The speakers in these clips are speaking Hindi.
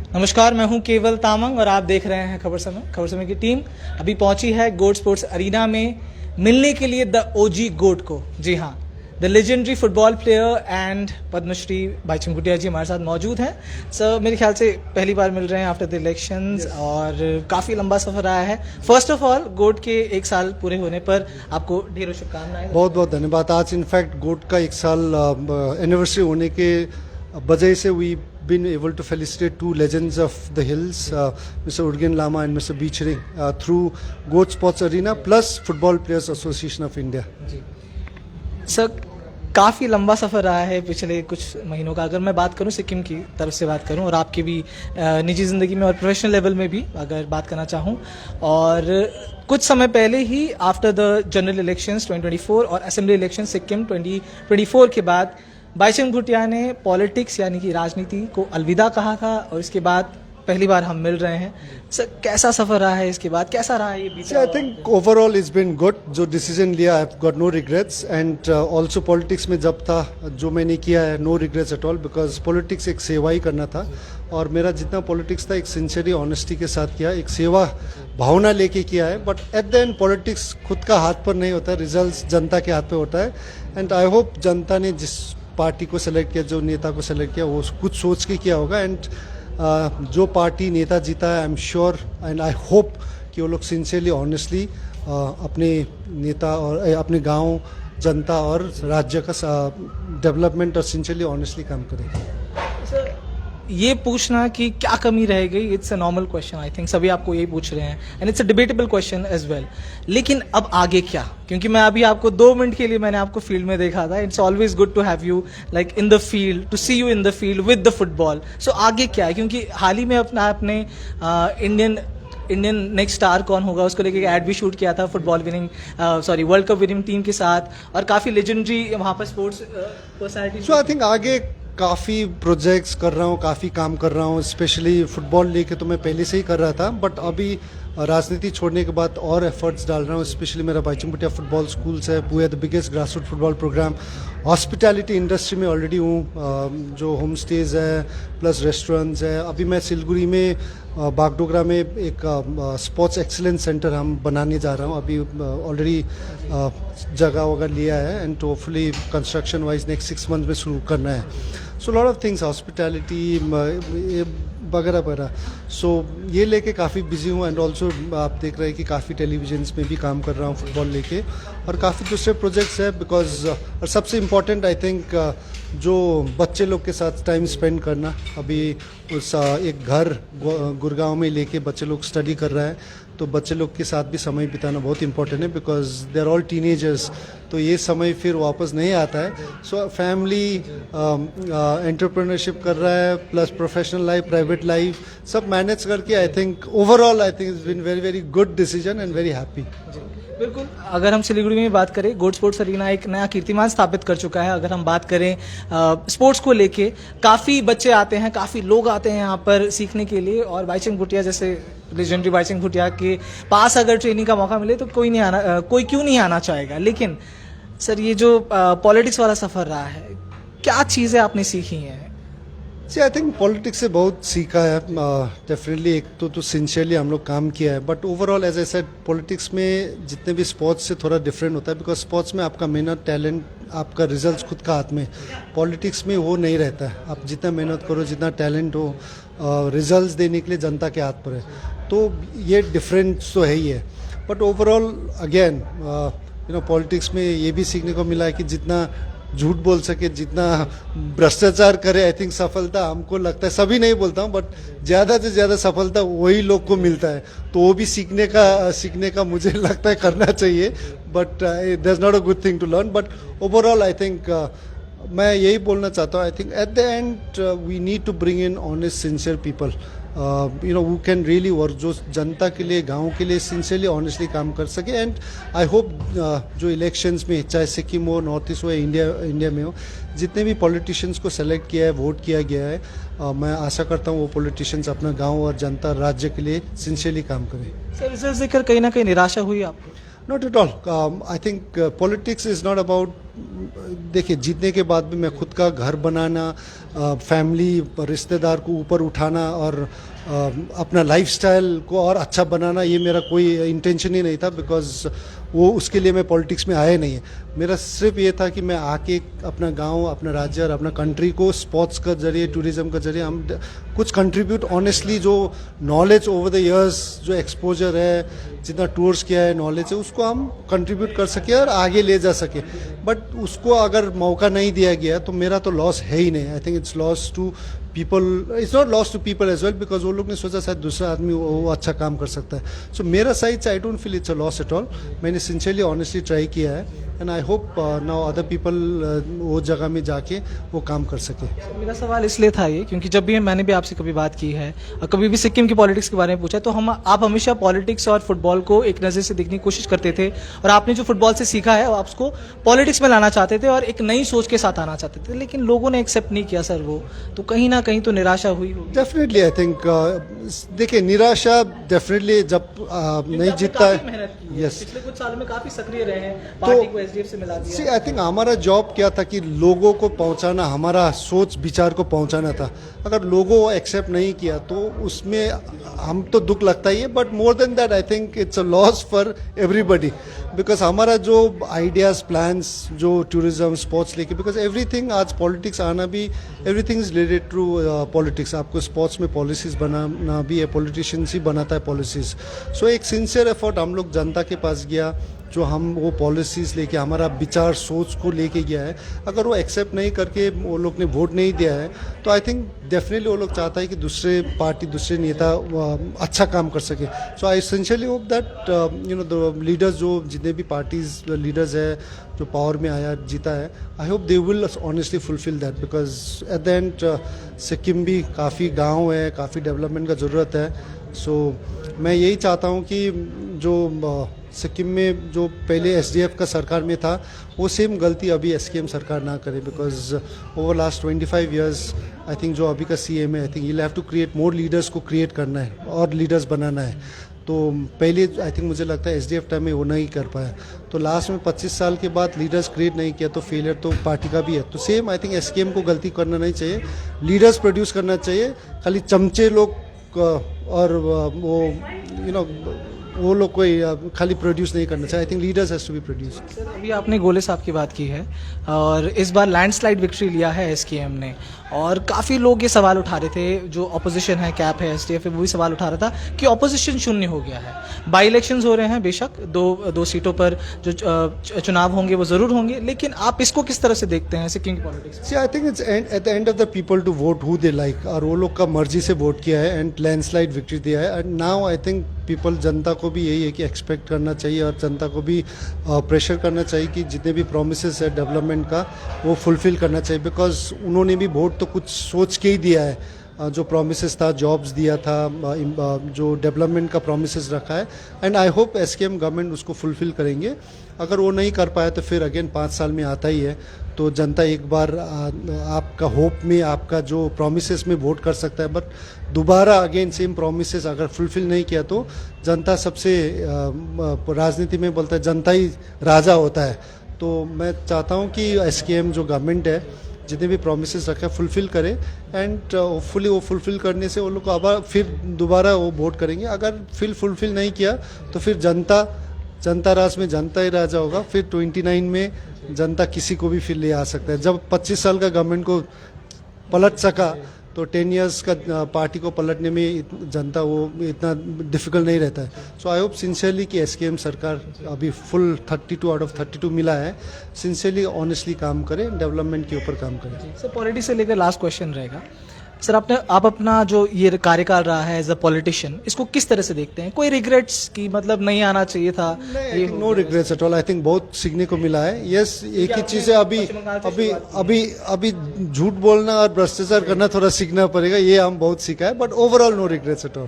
नमस्कार, मैं हूं केवल तामंग और आप देख रहे हैं खबर समय। खबर समय की टीम अभी पहुंची है गोट स्पोर्ट्स अरीना में मिलने के लिए द ओजी गोट को। जी हां, the legendary football player and Padmashri Bhaichung Bhutia ji हमारे साथ मौजूद हैं। सर, मेरे ख्याल से पहली बार मिल रहे हैं आफ्टर द इलेक्शंस और काफ़ी लंबा सफ़र रहा है। फर्स्ट ऑफ ऑल, गोट के 1 साल पूरे होने पर आपको ढेरों शुभकामनाएं। बहुत बहुत धन्यवाद। आज इनफैक्ट गोट का 1 साल एनिवर्सरी होने के वजह से we been able to felicitate two legends of the hills, Mr. Urgen Lama and Mr. Beechering, through Goat Sports Arena plus Football Players Association of India. जी सर, काफ़ी लंबा सफ़र रहा है पिछले कुछ महीनों का। अगर मैं बात करूं सिक्किम की तरफ से बात करूं और आपकी भी निजी ज़िंदगी में और प्रोफेशनल लेवल में भी अगर बात करना चाहूं, और कुछ समय पहले ही आफ्टर द जनरल इलेक्शंस 2024 और असेंबली इलेक्शन सिक्किम 2024 के बाद भाईचुंग भूटिया ने पॉलिटिक्स यानी कि राजनीति को अलविदा कहा था और इसके बाद पहली बार हम मिल रहे हैं। सर, कैसा सफ़र रहा है इसके बाद, कैसा रहा है ये बीच? I think overall it's been good. जो डिसीजन लिया I have got no regrets and also politics में जब था जो मैंने किया है no regrets at all, because politics एक सेवा ही करना था और मेरा जितना पॉलिटिक्स था एक सिंसियरली ऑनेस्टी के साथ किया, एक सेवा भावना लेके किया है। But at the and politics खुद का हाथ पर नहीं होता है, रिजल्ट जनता के हाथ पे होता है। एंड आई होप जनता ने जिस पार्टी को सेलेक्ट किया, जो नेता को सेलेक्ट किया, वो कुछ सोच के किया होगा। एंड जो पार्टी नेता जीता है I am sure and I hope कि वो लोग सिंसियरली ऑनेस्टली अपने नेता और अपने गांव, जनता और राज्य का डेवलपमेंट और सिंसियरली ऑनेस्टली काम करेंगे। ये पूछना कि क्या कमी रह गई, it's a normal question. I think सभी आपको यही पूछ रहे हैं and it's a debatable question as well. लेकिन अब आगे क्या? क्योंकि मैं अभी आपको 2 मिनट के लिए मैंने आपको फील्ड में देखा था। It's always good to have you like in the field, to see you in the field with the football. So आगे क्या है? क्योंकि हाल ही में आपने इंडियन नेक्स्ट स्टार कौन होगा उसको लेके एड भी शूट किया था football winning world cup winning team के साथ और काफ़ी लेजेंडरी वहाँ पर sports personality. So I think आगे काफ़ी प्रोजेक्ट्स कर रहा हूँ, काफ़ी काम कर रहा हूँ। स्पेशली फुटबॉल लेके तो मैं पहले से ही कर रहा था, बट अभी राजनीति छोड़ने के बाद और एफर्ट्स डाल रहा हूँ। स्पेशली मेरा भाईचुंग भूटिया फुटबॉल स्कूल्स है, we are the biggest grassroot football programme. Hospitality industry में ऑलरेडी हूँ, जो होम स्टेज है प्लस रेस्टोरेंट्स है। अभी मैं सिलगुड़ी में बागडोगरा में एक स्पोर्ट्स एक्सीलेंस सेंटर हम बनाने जा रहा हूँ। अभी ऑलरेडी जगह वगैरह लिया है and hopefully construction wise next 6 month में शुरू करना है। So lot of things, hospitality वगैरह वगैरह। सो ये लेके काफ़ी बिजी हूँ एंड ऑल्सो आप देख रहे हैं कि काफ़ी टेलीविजन्स में भी काम कर रहा हूँ फुटबॉल लेके और काफ़ी दूसरे प्रोजेक्ट्स हैं। बिकॉज और सबसे इम्पॉर्टेंट आई थिंक जो बच्चे लोग के साथ टाइम स्पेंड करना। अभी उस एक घर गुड़गांव में लेके बच्चे लोग स्टडी कर रहा है, तो बच्चे लोग के साथ भी समय बिताना बहुत इंपॉर्टेंट है because they are all teenagers, तो ये समय फिर वापस नहीं आता है। सो फैमिली एंटरप्रेन्योरशिप कर रहा है plus professional life, private life सब मैनेज करके I think overall I think it's been very very good decision and very happy. बिल्कुल, अगर हम सिलीगुड़ी में बात करें, गोट स्पोर्ट्स अरीना एक नया कीर्तिमान स्थापित कर चुका है। अगर हम बात करें स्पोर्ट्स को लेके, काफ़ी बच्चे आते हैं, काफ़ी लोग आते हैं यहाँ पर सीखने के लिए और भाईचुंग भूटिया जैसे लेजेंडरी भाईचुंग भूटिया के पास अगर ट्रेनिंग का मौका मिले तो कोई क्यों नहीं आना चाहेगा। लेकिन सर, ये जो पॉलिटिक्स वाला सफ़र रहा है, क्या चीज़ें आपने सीखी हैं? सी आई थिंक पॉलिटिक्स से बहुत सीखा है डेफिनेटली। एक तो सिंसियरली हम लोग काम किया है, but overall as I said politics में जितने भी स्पोर्ट्स से थोड़ा डिफरेंट होता है बिकॉज स्पोर्ट्स में आपका मेहनत, टैलेंट, आपका रिजल्ट खुद का हाथ में। पॉलिटिक्स में वो नहीं रहता है, आप जितना मेहनत करो, जितना टैलेंट हो, रिजल्ट्स देने के लिए जनता के हाथ पर है। तो ये डिफरेंस तो है ही है, बट ओवरऑल अगेन पॉलिटिक्स में ये भी सीखने को मिला है कि जितना झूठ बोल सके, जितना भ्रष्टाचार करे, आई थिंक सफलता हमको लगता है, सभी नहीं बोलता हूँ, बट ज़्यादा से ज़्यादा सफलता वही लोग को मिलता है। तो वो भी सीखने का मुझे लगता है करना चाहिए, but that is not a good thing to learn. But overall I think मैं यही बोलना चाहता हूँ, I think at the end we need to bring in honest sincere people who can really work, जो जनता के लिए, गांव के लिए सिंसियरली ऑनेस्टली काम कर सके। एंड आई होप जो इलेक्शंस में चाहे सिक्किम हो, नॉर्थ ईस्ट हो या इंडिया में हो, जितने भी पॉलिटिशियंस को सेलेक्ट किया है, वोट किया गया है, मैं आशा करता हूँ वो पॉलिटिशियंस अपना गांव और जनता, राज्य के लिए सिंसियरली काम करें। सर, रिजल्ट देखकर कहीं ना कहीं निराशा हुई आपको? Not at all. I think politics is not about, देखिए जीतने के बाद भी मैं खुद का घर बनाना, फैमिली रिश्तेदार को ऊपर उठाना और अपना लाइफस्टाइल को और अच्छा बनाना, ये मेरा कोई इंटेंशन ही नहीं था, बिकॉज वो उसके लिए मैं पॉलिटिक्स में आया नहीं है। मेरा सिर्फ ये था कि मैं आके अपना गांव, अपना राज्य और अपना कंट्री को स्पोर्ट्स का जरिए, टूरिज्म का जरिए हम कुछ कंट्रीब्यूट, ऑनेस्टली जो नॉलेज ओवर द इयर्स, जो एक्सपोजर है, जितना टूर्स किया है, नॉलेज है, उसको हम कंट्रीब्यूट कर सके और आगे ले जा सके। बट उसको अगर मौका नहीं दिया गया तो मेरा तो लॉस है ही नहीं। I think it's loss to people, it's not loss to people as well, because वो लोग ने सोचा शायद दूसरा आदमी वो अच्छा काम कर सकता है। सो मेरा साइड से I don't feel it's a loss at all. मैंने सिंसियरली ऑनेस्टली ट्राई किया है and I hope now other people वो जगह में जाके वो काम कर सके। मेरा सवाल इसलिए था ये, क्योंकि जब भी मैंने भी आपसे कभी बात की है और कभी भी सिक्किम की पॉलिटिक्स के बारे में पूछा, तो आप हमेशा पॉलिटिक्स और फुटबॉल को एक नज़र से देखने की कोशिश करते थे, और आपने जो फुटबॉल से सीखा है आप उसको पॉलिटिक्स में लाना चाहते थे और एक नई सोच के साथ आना चाहते थे, लेकिन लोगों ने एक्सेप्ट नहीं किया सर वो, तो कहीं ना कहीं तो निराशा हुई होगी। डेफिनेटली आई थिंक देखिए, निराशा डेफिनेटली जब नहीं जीतता है। यस, पिछले कुछ सालों में काफी सक्रिय रहे हैं, पार्टी को एसडीएफ से मिला दिया। सी आई थिंक हमारा जॉब क्या था कि लोगों को पहुंचाना, हमारा सोच विचार को पहुंचाना था। अगर लोगों एक्सेप्ट नहीं किया तो उसमें हम तो दुख लगता ही है, but more than that I think it's a loss for everybody, because हमारा जो आइडियाज, प्लान्स, जो टूरिज्म, स्पोर्ट्स लेके, बिकॉज एवरीथिंग आज पॉलिटिक्स आना भी, everything is related to politics. आपको स्पोर्ट्स में पॉलिसीज बनाना भी है, पॉलिटिशियंस ही बनाता है पॉलिसीज। सो एक सिंसियर एफर्ट हम लोग जनता के पास गया, जो हम वो पॉलिसीज़ लेके, हमारा विचार सोच को लेके गया है। अगर वो एक्सेप्ट नहीं करके वो लोग ने वोट नहीं दिया है तो आई थिंक डेफिनेटली वो लोग चाहता है कि दूसरे पार्टी, दूसरे नेता अच्छा काम कर सके। So I essentially hope that you know the leaders, जो जितने भी पार्टीज लीडर्स है जो पावर में आया, जीता है, I hope they will honestly fulfil that, because at the and Sikkim भी काफ़ी गाँव है, काफ़ी डेवलपमेंट का ज़रूरत है। सो मैं यही चाहता हूँ कि जो सिक्किम में जो पहले एसडीएफ का सरकार में था, वो सेम गलती अभी एसकेएम सरकार ना करे, because over last 25 years I think जो अभी का सीएम है, I think you have to create more leaders को क्रिएट करना है और लीडर्स बनाना है। तो पहले आई थिंक मुझे लगता है एसडीएफ टाइम में वो नहीं कर पाया, तो लास्ट में 25 साल के बाद लीडर्स क्रिएट नहीं किया तो फेलियर तो पार्टी का भी है। तो सेम आई थिंक एसकेएम को गलती करना नहीं चाहिए, लीडर्स प्रोड्यूस करना चाहिए। खाली चमचे लोग और वो यू नो वो लोग कोई खाली प्रोड्यूस नहीं करना चाहिए। I think leaders has to be produce. Sir अभी आपने गोले साहब की बात की है और इस बार लैंडस्लाइड विक्ट्री लिया है एसकेएम ने, और काफ़ी लोग ये सवाल उठा रहे थे, जो अपोजिशन है, कैप है, एसडीएफ है, वो भी सवाल उठा रहा था कि अपोजिशन शून्य हो गया है। बाई इलेक्शंस हो रहे हैं, बेशक दो सीटों पर जो चुनाव होंगे वो ज़रूर होंगे, लेकिन आप इसको किस तरह से देखते हैं सिक्किम की politics? I think it's at the end of the people to vote who they like, और वो लोग का मर्जी से वोट किया है एंड लैंडस्लाइड विक्ट्री दिया है। And now I think people, जनता को भी यही है कि एक्सपेक्ट करना चाहिए और जनता को भी प्रेशर करना चाहिए कि जितने भी प्रोमिसेस है डेवलपमेंट का वो फुलफिल करना चाहिए, बिकॉज उन्होंने भी वोट तो कुछ सोच के ही दिया है। जो प्रोमिसेस था, जॉब्स दिया था, जो डेवलपमेंट का प्रोमिसेस रखा है, and I hope SKM government उसको फुलफिल करेंगे। अगर वो नहीं कर पाया तो फिर अगेन 5 साल में आता ही है, तो जनता एक बार आपका होप में, आपका जो प्रोमिसेस में वोट कर सकता है, बट दोबारा अगेन सेम प्रोमिसेस अगर फुलफिल नहीं किया तो जनता सबसे, राजनीति में बोलता है जनता ही राजा होता है। तो मैं चाहता हूँ कि एसकेएम जो गवर्नमेंट है जितने भी प्रोमिसेस रखे फुलफिल करे, एंड होपफुली वो फुलफिल करने से वो लोग अब फिर दोबारा वो वोट करेंगे। अगर फिर फुलफिल नहीं किया तो फिर जनता राज में जनता ही राजा होगा। फिर 29 में जनता किसी को भी फिर ले आ सकता है। जब 25 साल का गवर्नमेंट को पलट सका तो 10 इयर्स का पार्टी को पलटने में जनता वो इतना डिफिकल्ट नहीं रहता है। सो आई होप सिंसियरली कि एसकेएम सरकार अभी फुल 32 आउट ऑफ 32 मिला है, सिंसियरली ऑनेस्टली काम करे, डेवलपमेंट के ऊपर काम करे। सर पॉलिटिक्स से लेकर लास्ट क्वेश्चन रहेगा सर, आप अपना जो ये कार्यकाल रहा है एज अ पॉलिटिशियन, इसको किस तरह से देखते हैं? कोई रिग्रेट्स की मतलब नहीं आना चाहिए था? No regrets at all. I think बहुत सीखने को मिला है। यस, एक ही चीज़ है, अभी झूठ बोलना और भ्रष्टाचार करना थोड़ा सीखना पड़ेगा, ये हम बहुत सीखा है, but overall no regrets at all.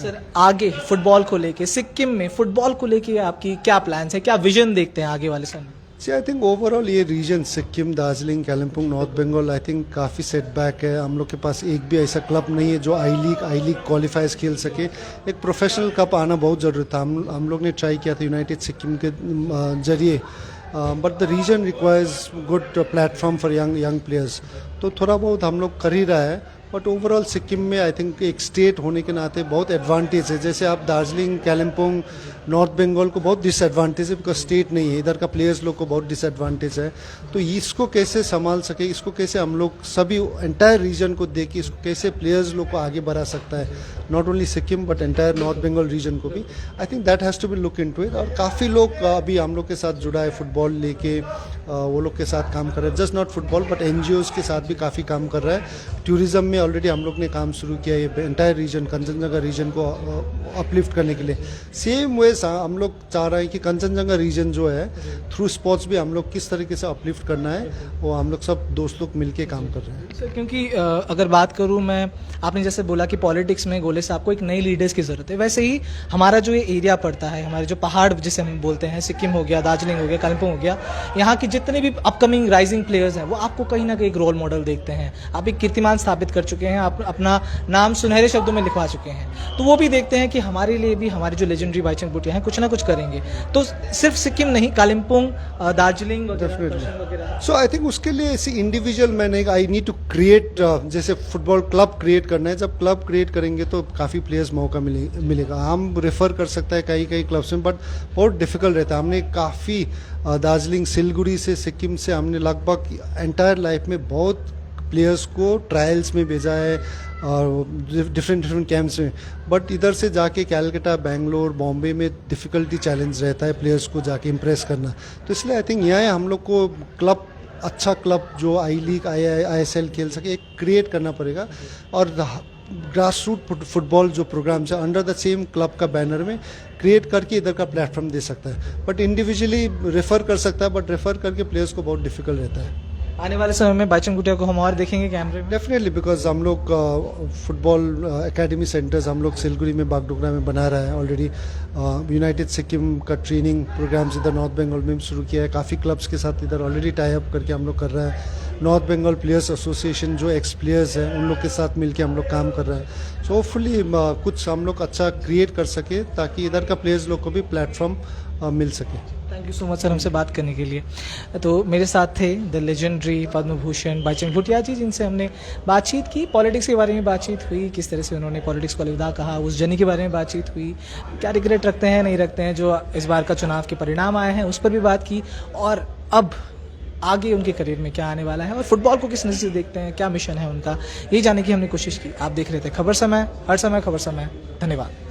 Sir आगे फुटबॉल को लेके, सिक्किम में फुटबॉल को लेके आपकी क्या प्लान्स है, क्या विजन देखते हैं आगे वाले समय? आई थिंक ओवरऑल ये region Sikkim, Darjeeling, Kalimpong, north Bengal, I think काफ़ी सेटबैक है। हम लोग के पास एक भी ऐसा क्लब नहीं है जो आई लीग क्वालिफाइज खेल सके। एक प्रोफेशनल कप आना बहुत ज़रूरी था। हम लोग ने ट्राई किया था यूनाइटेड सिक्किम के जरिए but the region requires good platform for young players. तो थोड़ा बहुत हम लोग कर ही रहा है. बट ओवरऑल सिक्किम में आई थिंक एक स्टेट होने के नाते बहुत एडवांटेज है. जैसे आप दार्जिलिंग, कालिम्पोंग, नॉर्थ बंगाल को बहुत डिसएडवांटेज है बिकॉज स्टेट नहीं है. इधर का प्लेयर्स लोग को बहुत डिसएडवांटेज है. तो इसको कैसे संभाल सके, इसको कैसे हम लोग सभी एंटायर रीजन को देख के इसको कैसे प्लेयर्स लोग को आगे बढ़ा सकता है, not only Sikkim but entire north Bengal region को भी. I think that has to be look into it. और काफ़ी लोग अभी हम लोग के साथ जुड़ा है फुटबॉल लेके, वो लोग के साथ काम कर रहे हैं. Just not football but NGOs के साथ भी काफ़ी काम कर रहा है. टूरिज्म में ऑलरेडी हम लोग ने काम शुरू किया है एंटायर रीजन, कंचनजंगा रीजन को अपलिफ्ट करने के लिए. सेम वे हम लोग चाह रहे हैं कि कंचनजंगा रीजन जो है थ्रू स्पोर्ट्स भी हम लोग किस तरीके से अपलिफ्ट करना है, वो हम लोग सब दोस्त लोग मिलके काम कर रहे हैं. सर क्योंकि अगर बात करूं मैं, आपने जैसे बोला कि पॉलिटिक्स में गोले साहब को एक नई लीडर्स की ज़रूरत है, वैसे ही हमारा जो ये एरिया पड़ता है, हमारे जो पहाड़ जिसे हम बोलते हैं, सिक्किम हो गया, दार्जिलिंग हो गया, कालिम्पोंग हो गया, यहाँ की जितने भी अपकमिंग राइजिंग प्लेयर्स हैं वो आपको कहीं ना कहीं एक रोल मॉडल देखते हैं. आप एक कीर्तिमान स्थापित कर चुके हैं, आप अपना नाम सुनहरे शब्दों में लिखवा चुके हैं, तो वो भी देखते हैं कि हमारे लिए भी हमारे जो लेजेंडरी बाईचुंग भूटिया हैं कुछ ना कुछ करेंगे. तो सिर्फ सिक्किम नहीं, कालिम्पोंग, दार्जिलिंग वगैरह. सो आई थिंक उसके लिए ऐसी इंडिविजुअल मैंने आई नीड टू क्रिएट, जैसे फुटबॉल क्लब क्रिएट करना है. जब क्लब क्रिएट करेंगे तो काफ़ी प्लेयर्स मौका मिलेगा. हम रेफर कर सकते हैं कई क्लब्स में, बट बहुत डिफिकल्ट रहता है. हमने काफ़ी दार्जिलिंग, सिलगुड़ी से, सिक्किम से हमने लगभग एंटायर लाइफ में बहुत प्लेयर्स को ट्रायल्स में भेजा है और डिफरेंट कैंप्स में. बट इधर से जाके कैलकाटा, बेंगलोर, बॉम्बे में डिफ़िकल्टी चैलेंज रहता है प्लेयर्स को जाके इम्प्रेस करना. तो इसलिए आई थिंक यहाँ हम लोग को क्लब, अच्छा क्लब जो आई लीग, ISL खेल सके, एक क्रिएट करना पड़ेगा. और ग्रास रूट फुटबॉल जो प्रोग्राम है अंडर द सेम क्लब का बैनर में क्रिएट करके इधर का प्लेटफॉर्म दे सकता है. बट इंडिविजुअली रेफर कर सकता है, बट रेफर करके प्लेयर्स को बहुत डिफिकल्ट रहता है. आने वाले समय में बाईचुंग भूटिया को हम और देखेंगे कैमरे में? डेफिनेटली, बिकॉज हम लोग फुटबॉल एकेडमी सेंटर्स हम लोग सिलगुड़ी में, बागडोगरा में बना रहा है ऑलरेडी. यूनाइटेड सिक्किम का ट्रेनिंग प्रोग्राम्स इधर नॉर्थ बंगाल में शुरू किया है. काफ़ी क्लब्स के साथ इधर ऑलरेडी टाई अप करके हम लोग कर रहा है. नॉर्थ बंगाल प्लेयर्स एसोसिएशन जो एक्स प्लेयर्स हैं उन लोग के साथ मिलके हम लोग काम कर रहे हैं. सो होपफुली कुछ हम लोग अच्छा क्रिएट कर सके ताकि इधर का प्लेयर्स लोग को भी प्लेटफॉर्म मिल सके. Thank you so much sir हमसे बात करने के लिए. तो मेरे साथ थे द लेजेंडरी पद्म भूषण बाईचुंग भूटिया जी, जिनसे हमने बातचीत की, पॉलिटिक्स के बारे में बातचीत हुई, किस तरह से उन्होंने पॉलिटिक्स को अलविदा कहा, उस जर्नी के बारे में बातचीत हुई, क्या रिग्रेट रखते हैं नहीं रखते हैं जो इस बार का चुनाव के परिणाम आए हैं उस पर भी बात की, और अब आगे उनके करियर में क्या आने वाला है और फुटबॉल को किस नज़र से देखते हैं, क्या मिशन है उनका, ये जानने की हमने कोशिश की. आप देख रहे थे खबर समय, हर समय खबर समय. धन्यवाद.